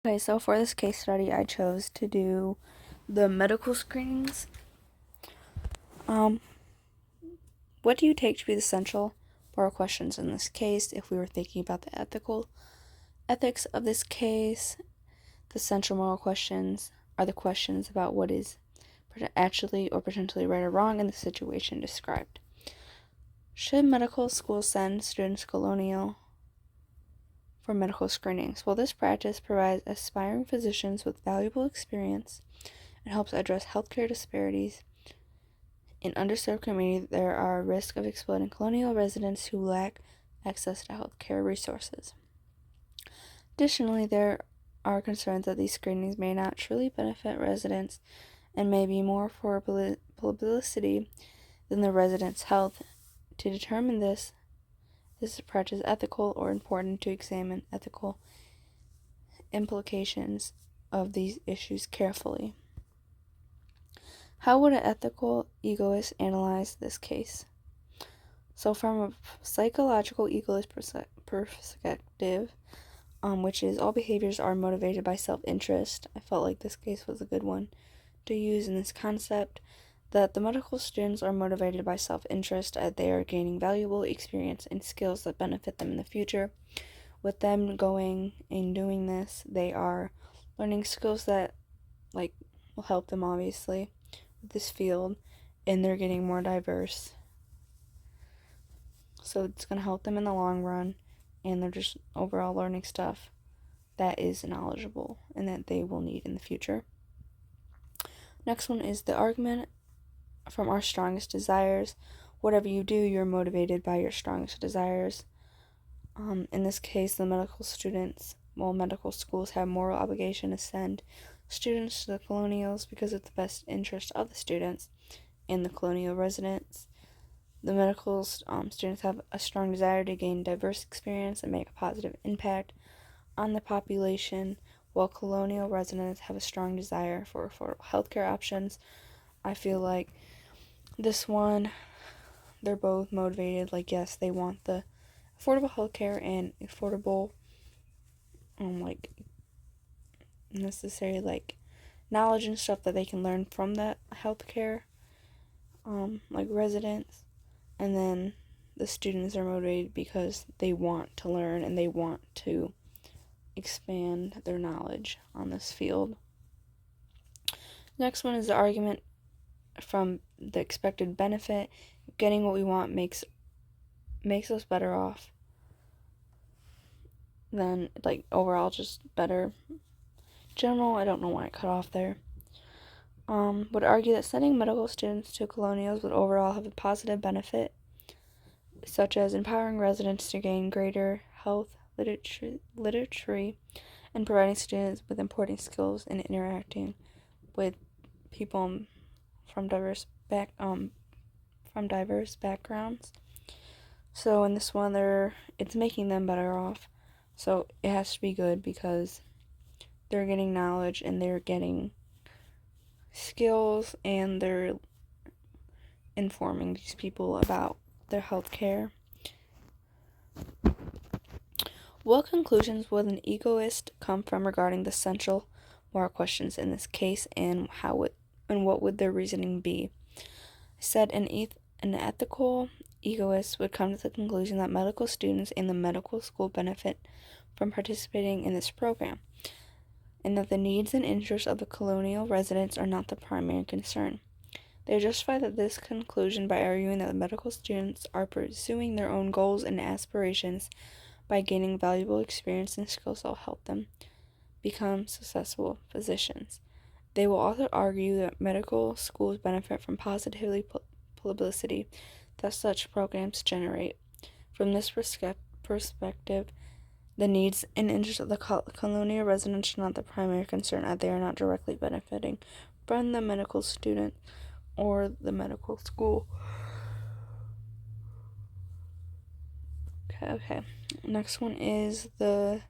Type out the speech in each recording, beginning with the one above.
Okay, so for this case study, I chose to do the medical screenings. What do you take to be the central moral questions in this case? If we were thinking about the ethics of this case, the central moral questions are the questions about what is actually or potentially right or wrong in the situation described. Should medical schools send students to Colonial for medical screenings? Well, this practice provides aspiring physicians with valuable experience and helps address healthcare disparities. In underserved communities, there are risks of exploiting Colonial residents who lack access to healthcare resources. Additionally, there are concerns that these screenings may not truly benefit residents and may be more for publicity than the residents' health. To determine this practice ethical or important to examine ethical implications of these issues carefully. How would an ethical egoist analyze this case? So from a psychological egoist perspective, which is all behaviors are motivated by self-interest, I felt like this case was a good one to use in this concept, that the medical students are motivated by self-interest as they are gaining valuable experience and skills that benefit them in the future. With them going and doing this, they are learning skills that will help them obviously with this field, and they're getting more diverse. So it's going to help them in the long run, and they're just overall learning stuff that is knowledgeable and that they will need in the future. Next one is the argument from our strongest desires. Whatever you do, you're motivated by your strongest desires. In this case, the medical schools have moral obligation to send students to the colonials because of the best interest of the students and the colonial residents. The medical students have a strong desire to gain diverse experience and make a positive impact on the population, while colonial residents have a strong desire for affordable healthcare options. I feel like this one, they're both motivated. Yes, they want the affordable healthcare and affordable, necessary, knowledge and stuff that they can learn from that healthcare, residents. And then the students are motivated because they want to learn and they want to expand their knowledge on this field. Next one is the argument from the expected benefit. Getting what we want makes us better off than, overall just better. General, I don't know why I cut off there. Would argue that sending medical students to colonials would overall have a positive benefit, such as empowering residents to gain greater health literacy and providing students with important skills in interacting with people from diverse backgrounds. So in this one, it's making them better off. So it has to be good because they're getting knowledge and they're getting skills and they're informing these people about their health care. What conclusions would an egoist come from regarding the central moral questions in this case, and what would their reasoning be? I said an ethical egoist would come to the conclusion that medical students in the medical school benefit from participating in this program, and that the needs and interests of the colonial residents are not the primary concern. They justify this conclusion by arguing that the medical students are pursuing their own goals and aspirations by gaining valuable experience and skills that will help them become successful physicians. They will also argue that medical schools benefit from positive publicity that such programs generate. From this perspective, the needs and interests of the colonial residents are not the primary concern, as they are not directly benefiting from the medical student or the medical school. Okay. Next one is the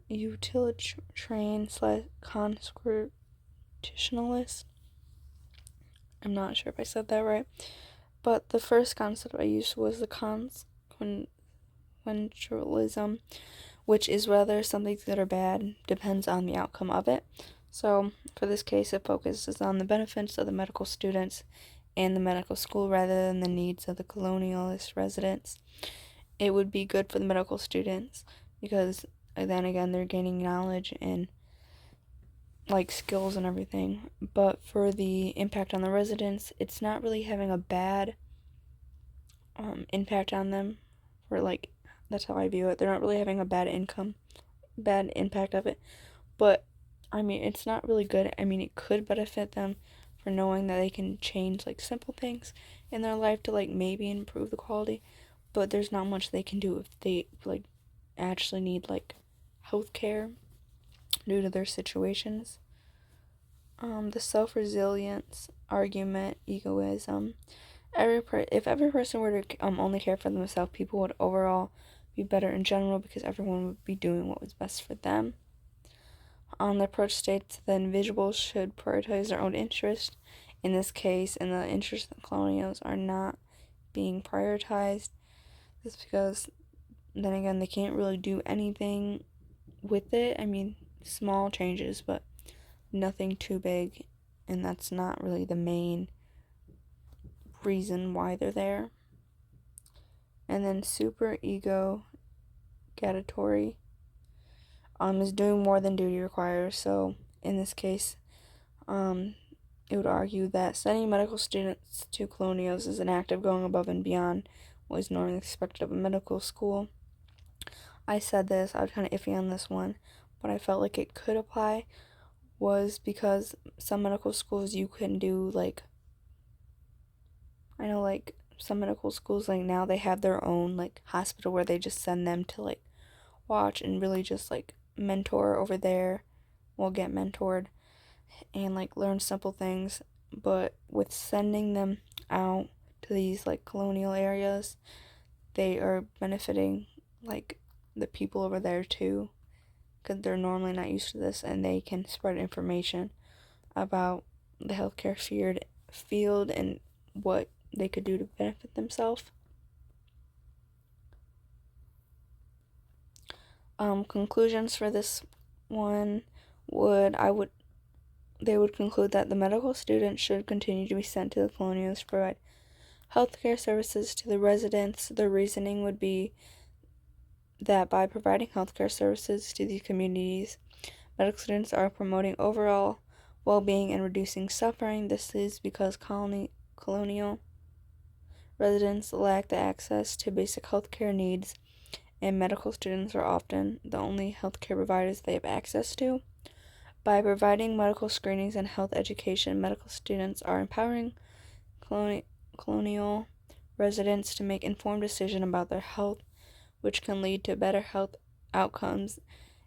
utilitarian/constitutionalist. I'm not sure if I said that right, but the first concept I used was the consequentialism, which is whether something's good or bad depends on the outcome of it. So, for this case, it focuses on the benefits of the medical students and the medical school rather than the needs of the colonialist residents. It would be good for the medical students because then again they're gaining knowledge and like skills and everything. But for the impact on the residents, it's not really having a bad impact on them. For like, that's how I view it. They're not really having a bad impact of it. But I mean, it's not really good. I mean, it could benefit them for knowing that they can change like simple things in their life to like maybe improve the quality, but there's not much they can do if they like actually need like health care due to their situations. The self-resilience argument, egoism. If every person were to only care for themselves, people would overall be better in general because everyone would be doing what was best for them. The approach states that individuals should prioritize their own interests. In this case, and the interests of the colonials are not being prioritized. This is because, then again, they can't really do anything with it. I mean, small changes, but nothing too big, and that's not really the main reason why they're there. And then super ego gatory is doing more than duty requires. So in this case, it would argue that sending medical students to colonials is an act of going above and beyond what is normally expected of a medical school. I said this, I was kind of iffy on this one, but I felt like it could apply, was because some medical schools you can do like, I know like some medical schools like now they have their own like hospital where they just send them to like watch and really just like mentor over there, will get mentored and like learn simple things. But with sending them out to these like colonial areas, they are benefiting like the people over there too, because they're normally not used to this, and they can spread information about the healthcare field and what they could do to benefit themselves. Conclusions for this one they would conclude that the medical students should continue to be sent to the colonials to provide healthcare services to the residents. The reasoning would be that by providing healthcare services to these communities, medical students are promoting overall well-being and reducing suffering. This is because colonial residents lack the access to basic healthcare needs, and medical students are often the only healthcare providers they have access to. By providing medical screenings and health education, medical students are empowering colonial residents to make informed decisions about their health, which can lead to better health outcomes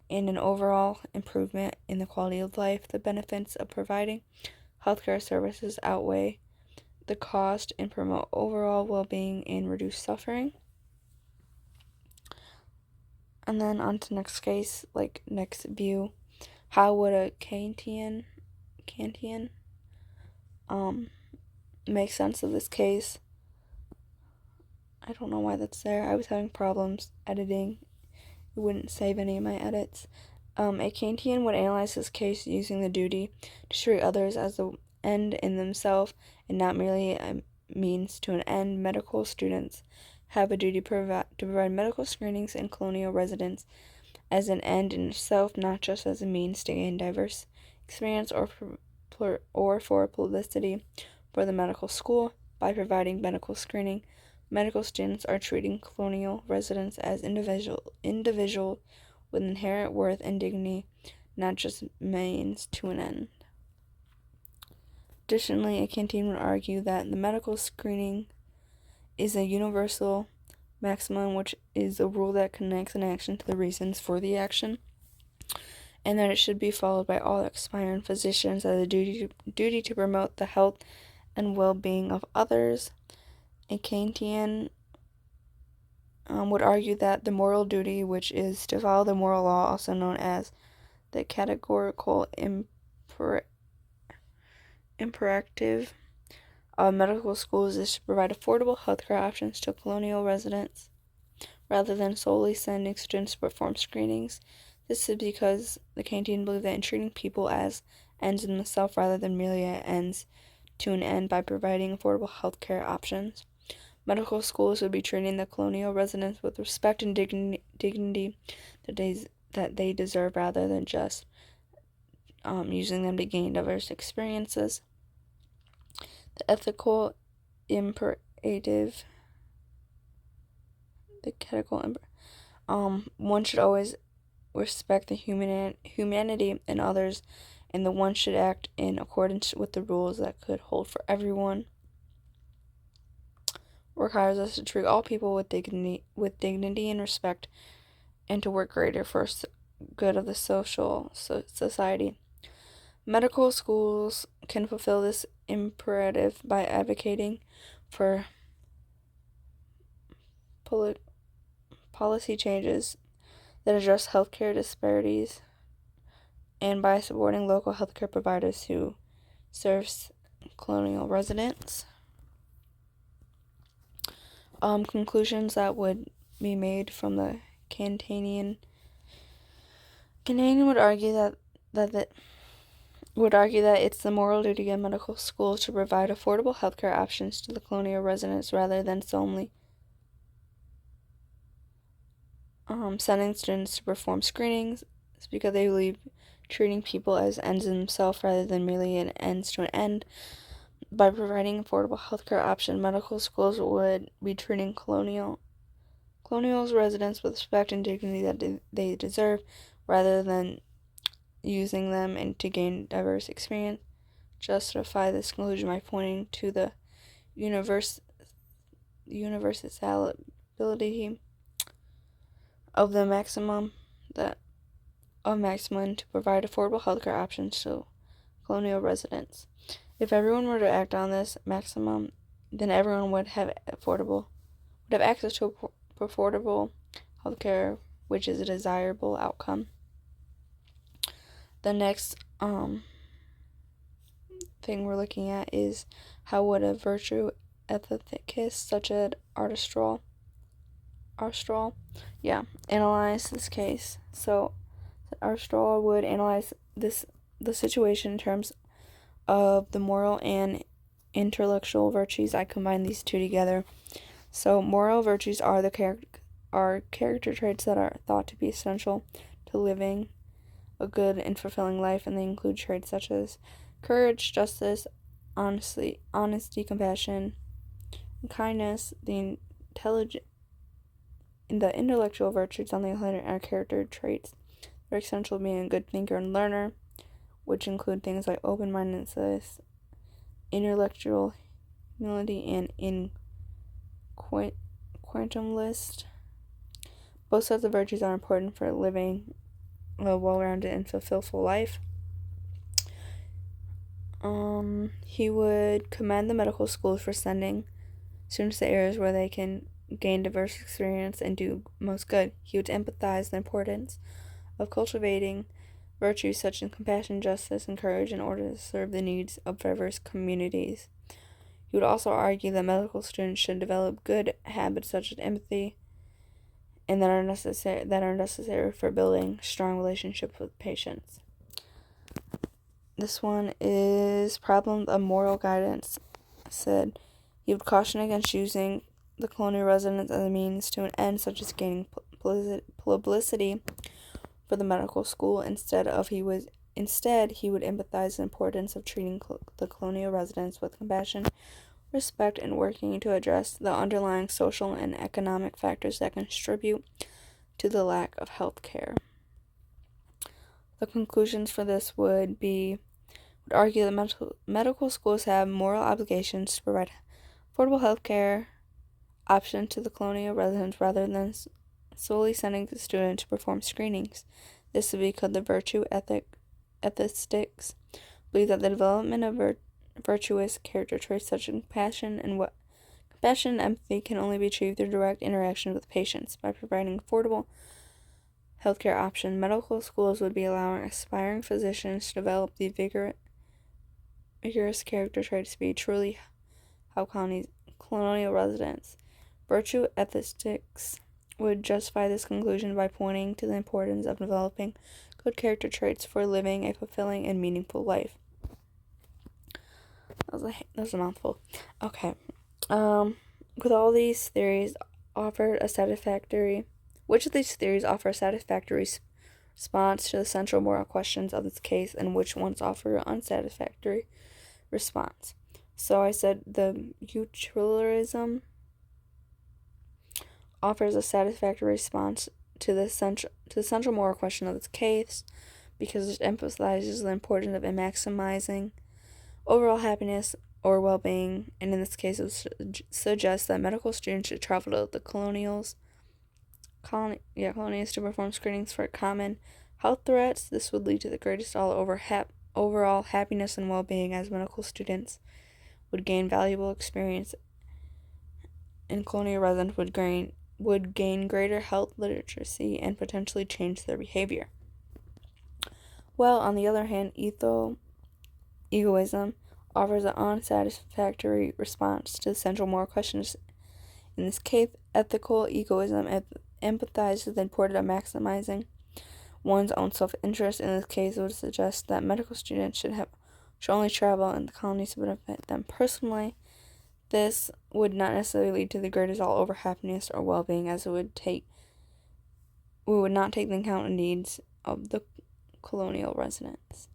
and an overall improvement in the quality of life. The benefits of providing healthcare services outweigh the cost and promote overall well-being and reduce suffering. And then on to next case, like next view. How would a Kantian make sense of this case? I don't know why that's there. I was having problems editing. It wouldn't save any of my edits. A Kantian would analyze this case using the duty to treat others as the end in themselves and not merely a means to an end. Medical students have a duty to provide medical screenings in colonial residents as an end in itself, not just as a means to gain diverse experience or for publicity for the medical school. By providing medical screening, medical students are treating colonial residents as individual with inherent worth and dignity, not just means to an end. Additionally, a Kantian would argue that the medical screening is a universal maximum, which is a rule that connects an action to the reasons for the action, and that it should be followed by all aspiring physicians as a duty to promote the health and well-being of others. A Kantian would argue that the moral duty, which is to follow the moral law, also known as the categorical imperative of medical schools, is to provide affordable healthcare options to colonial residents. rather than solely sending students to perform screenings. This is because the canteen believed that in treating people as ends in themselves rather than merely ends to an end by providing affordable healthcare options. Medical schools would be treating the colonial residents with respect and dignity that they deserve rather than just using them to gain diverse experiences. The ethical imperative, one should always respect the humanity in others, and the one should act in accordance with the rules that could hold for everyone. Requires us to treat all people with dignity and respect, and to work greater for good of the society. Medical schools can fulfill this imperative by advocating for policy changes that address healthcare disparities, and by supporting local healthcare providers who serve colonial residents. Conclusions that would be made from the Canadian would argue that it's the moral duty of medical schools to provide affordable healthcare options to the colonial residents rather than solely sending students to perform screenings. It's because they believe treating people as ends in themselves rather than merely an ends to an end. By providing affordable healthcare options, medical schools would be treating colonial residents with respect and dignity that they deserve, rather than using them and to gain diverse experience. Justify this conclusion by pointing to the universality of the maximum to provide affordable healthcare options to colonial residents. If everyone were to act on this maximum, then everyone would have access to affordable healthcare, which is a desirable outcome. The next thing we're looking at is how would a virtue ethicist such as Aristotle analyze this case. So Aristotle would analyze the situation in terms of the moral and intellectual virtues. I combine these two together. So moral virtues are character traits that are thought to be essential to living a good and fulfilling life, and they include traits such as courage, justice, honesty, compassion, and kindness. The intellectual virtues, on the other hand, are character traits that are essential to being a good thinker and learner, which include things like open-mindedness, intellectual humility, and quantumlist. Both sets of virtues are important for living a well-rounded and fulfillful life. He would commend the medical schools for sending students to areas where they can gain diverse experience and do most good. He would empathize the importance of cultivating virtues such as compassion, justice, and courage in order to serve the needs of diverse communities. He would also argue that medical students should develop good habits such as empathy, and that are necessary for building strong relationships with patients. This one is problem of moral guidance. Said he would caution against using the colonial residents as a means to an end, such as gaining publicity for the medical school. Instead, he would empathize the importance of treating the colonial residents with compassion, respect, and working to address the underlying social and economic factors that contribute to the lack of health care. The conclusions for this would argue that medical schools have moral obligations to provide affordable health care option to the colonial residents rather than solely sending the student to perform screenings. This is because the virtue ethicists believe that the development of virtuous character traits such as compassion and empathy can only be achieved through direct interaction with patients. By providing affordable healthcare option, medical schools would be allowing aspiring physicians to develop the vigorous character traits to be truly how colonial residents. Virtue ethicists would justify this conclusion by pointing to the importance of developing good character traits for living a fulfilling and meaningful life. That was a mouthful. Okay. With all these theories offered a satisfactory... Which of these theories offer a satisfactory response to the central moral questions of this case, and which ones offer an unsatisfactory response? So I said the utilitarianism offers a satisfactory response to the central moral question of this case because it emphasizes the importance of maximizing overall happiness or well-being, and in this case it suggests that medical students should travel to the colonies to perform screenings for common health threats. This would lead to the greatest overall happiness and well-being, as medical students would gain valuable experience and colonial residents would gain greater health literacy and potentially change their behavior. Well, on the other hand, egoism offers an unsatisfactory response to the central moral questions. In this case, ethical egoism empathizes the importance of maximizing one's own self-interest. In this case, it would suggest that medical students should only travel in the colonies to benefit them personally. This would not necessarily lead to the greatest all-over happiness or well-being, as we would not take into account the needs of the colonial residents.